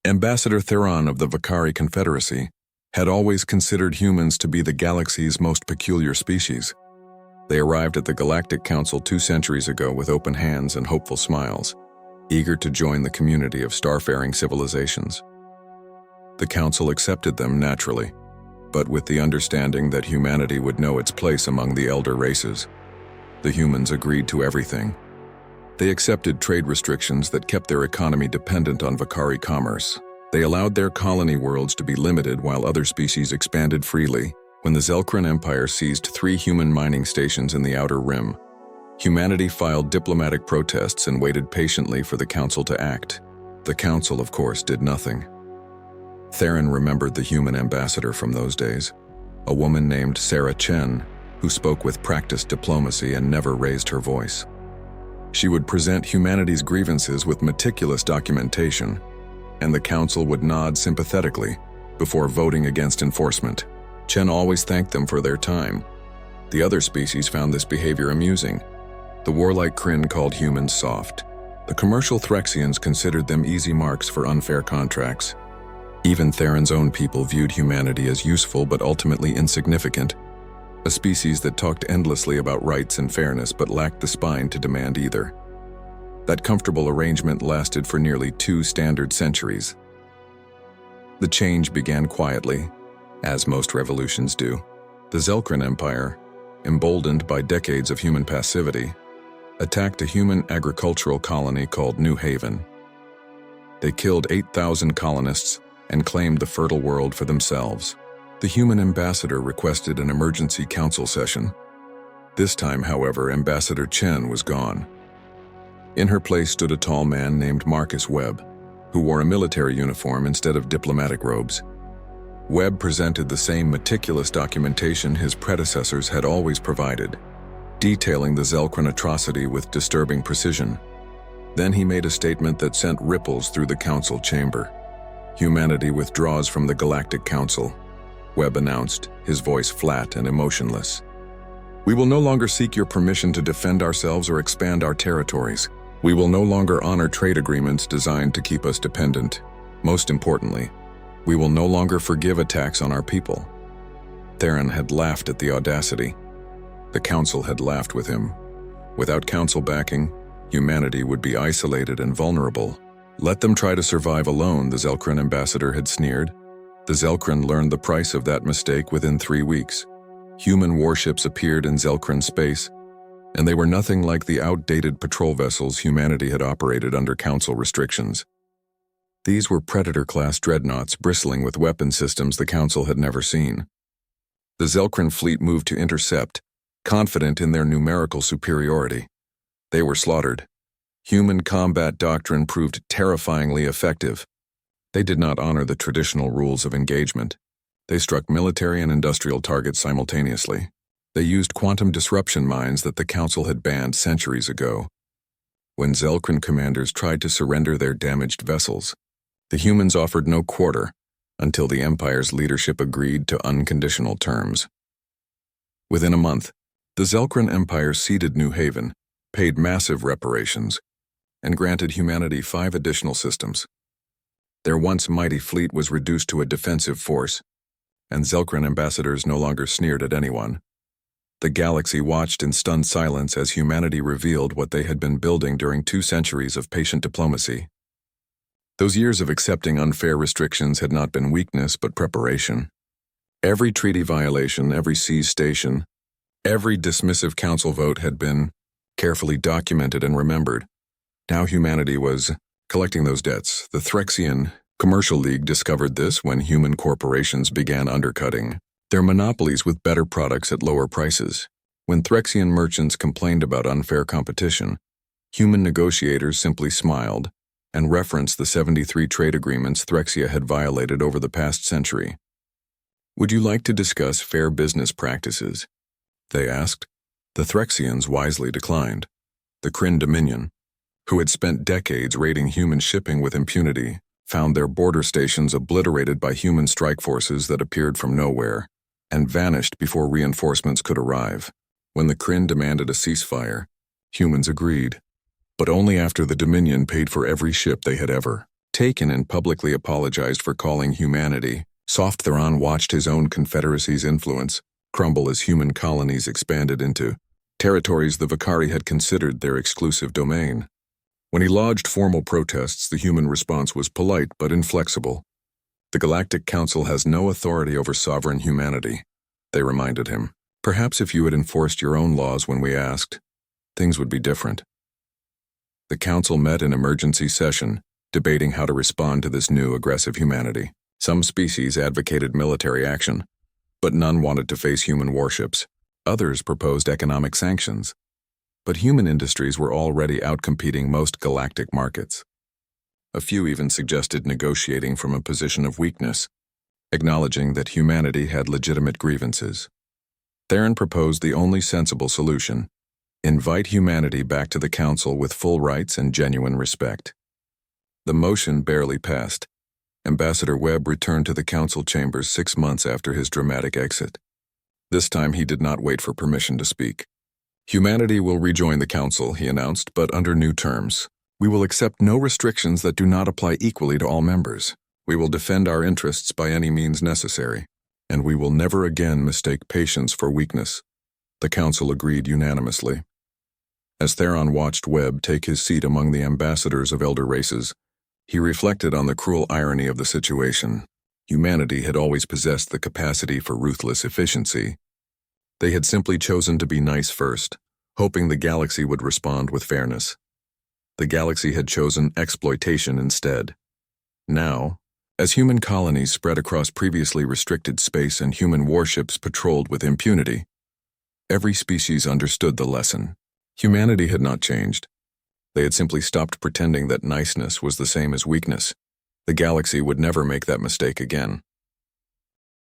Ambassador Theron of the Vakari Confederacy had always considered humans to be the galaxy's most peculiar species. They arrived at the Galactic Council 2 centuries ago with open hands and hopeful smiles, eager to join the community of starfaring civilizations. The Council accepted them naturally, but with the understanding that humanity would know its place among the elder races. The humans agreed to everything. They accepted trade restrictions that kept their economy dependent on Vakari commerce. They allowed their colony worlds to be limited while other species expanded freely. When the Zelkran Empire seized 3 human mining stations in the Outer Rim, humanity filed diplomatic protests and waited patiently for the Council to act. The Council, of course, did nothing. Theron remembered the human ambassador from those days, a woman named Sarah Chen, who spoke with practiced diplomacy and never raised her voice. She would present humanity's grievances with meticulous documentation, and the Council would nod sympathetically before voting against enforcement. Chen always thanked them for their time. The other species found this behavior amusing. The warlike Kryn called humans soft. The commercial Threxians considered them easy marks for unfair contracts. Even Theron's own people viewed humanity as useful but ultimately insignificant, a species that talked endlessly about rights and fairness but lacked the spine to demand either. That comfortable arrangement lasted for nearly 2 standard centuries. The change began quietly, as most revolutions do. The Zelkran Empire, emboldened by decades of human passivity, attacked a human agricultural colony called New Haven. They killed 8,000 colonists and claimed the fertile world for themselves. The human ambassador requested an emergency council session. This time, however, Ambassador Chen was gone. In her place stood a tall man named Marcus Webb, who wore a military uniform instead of diplomatic robes. Webb presented the same meticulous documentation his predecessors had always provided, detailing the Zelkran atrocity with disturbing precision. Then he made a statement that sent ripples through the council chamber. "Humanity withdraws from the Galactic Council," Webb announced, his voice flat and emotionless. "We will no longer seek your permission to defend ourselves or expand our territories. We will no longer honor trade agreements designed to keep us dependent. Most importantly, we will no longer forgive attacks on our people." Theron had laughed at the audacity. The Council had laughed with him. Without Council backing, humanity would be isolated and vulnerable. "Let them try to survive alone," the Zelkran ambassador had sneered. The Zelkran learned the price of that mistake within 3 weeks. Human warships appeared in Zelkran space, and they were nothing like the outdated patrol vessels humanity had operated under Council restrictions. These were Predator-class dreadnoughts bristling with weapon systems the Council had never seen. The Zelkran fleet moved to intercept, confident in their numerical superiority. They were slaughtered. Human combat doctrine proved terrifyingly effective. They did not honor the traditional rules of engagement. They struck military and industrial targets simultaneously. They used quantum disruption mines that the Council had banned centuries ago. When Zelkran commanders tried to surrender their damaged vessels, the humans offered no quarter until the Empire's leadership agreed to unconditional terms. Within a month, the Zelkran Empire ceded New Haven, paid massive reparations, and granted humanity 5 additional systems. Their once mighty fleet was reduced to a defensive force, and Zelkran ambassadors no longer sneered at anyone. The galaxy watched in stunned silence as humanity revealed what they had been building during 2 centuries of patient diplomacy. Those years of accepting unfair restrictions had not been weakness but preparation. Every treaty violation, every seized station, every dismissive council vote had been carefully documented and remembered. Now humanity was collecting those debts. The Threxian Commercial League discovered this when human corporations began undercutting their monopolies with better products at lower prices. When Threxian merchants complained about unfair competition, human negotiators simply smiled and referenced the 73 trade agreements Threxia had violated over the past century. "Would you like to discuss fair business practices?" they asked. The Threxians wisely declined. The Kryn Dominion, who had spent decades raiding human shipping with impunity, found their border stations obliterated by human strike forces that appeared from nowhere and vanished before reinforcements could arrive. When the Kryn demanded a ceasefire, humans agreed, but only after the Dominion paid for every ship they had ever taken and publicly apologized for calling humanity. Soft Theron watched his own confederacy's influence crumble as human colonies expanded into territories the Vakari had considered their exclusive domain. When he lodged formal protests, the human response was polite but inflexible. The Galactic Council has no authority over sovereign humanity, they reminded him. Perhaps if you had enforced your own laws when we asked, things would be different. The Council met in emergency session, debating how to respond to this new aggressive humanity. Some species advocated military action, but none wanted to face human warships. Others proposed economic sanctions, but human industries were already outcompeting most galactic markets. A few even suggested negotiating from a position of weakness, acknowledging that humanity had legitimate grievances. Theron proposed the only sensible solution: invite humanity back to the Council with full rights and genuine respect. The motion barely passed. Ambassador Webb returned to the Council chambers 6 months after his dramatic exit. This time he did not wait for permission to speak. Humanity will rejoin the Council, he announced, but under new terms. We will accept no restrictions that do not apply equally to all members. We will defend our interests by any means necessary, and we will never again mistake patience for weakness. The Council agreed unanimously. As Theron watched Webb take his seat among the ambassadors of elder races, he reflected on the cruel irony of the situation. Humanity had always possessed the capacity for ruthless efficiency. They had simply chosen to be nice first, hoping the galaxy would respond with fairness. The galaxy had chosen exploitation instead. Now, as human colonies spread across previously restricted space and human warships patrolled with impunity, every species understood the lesson. Humanity had not changed. They had simply stopped pretending that niceness was the same as weakness. The galaxy would never make that mistake again.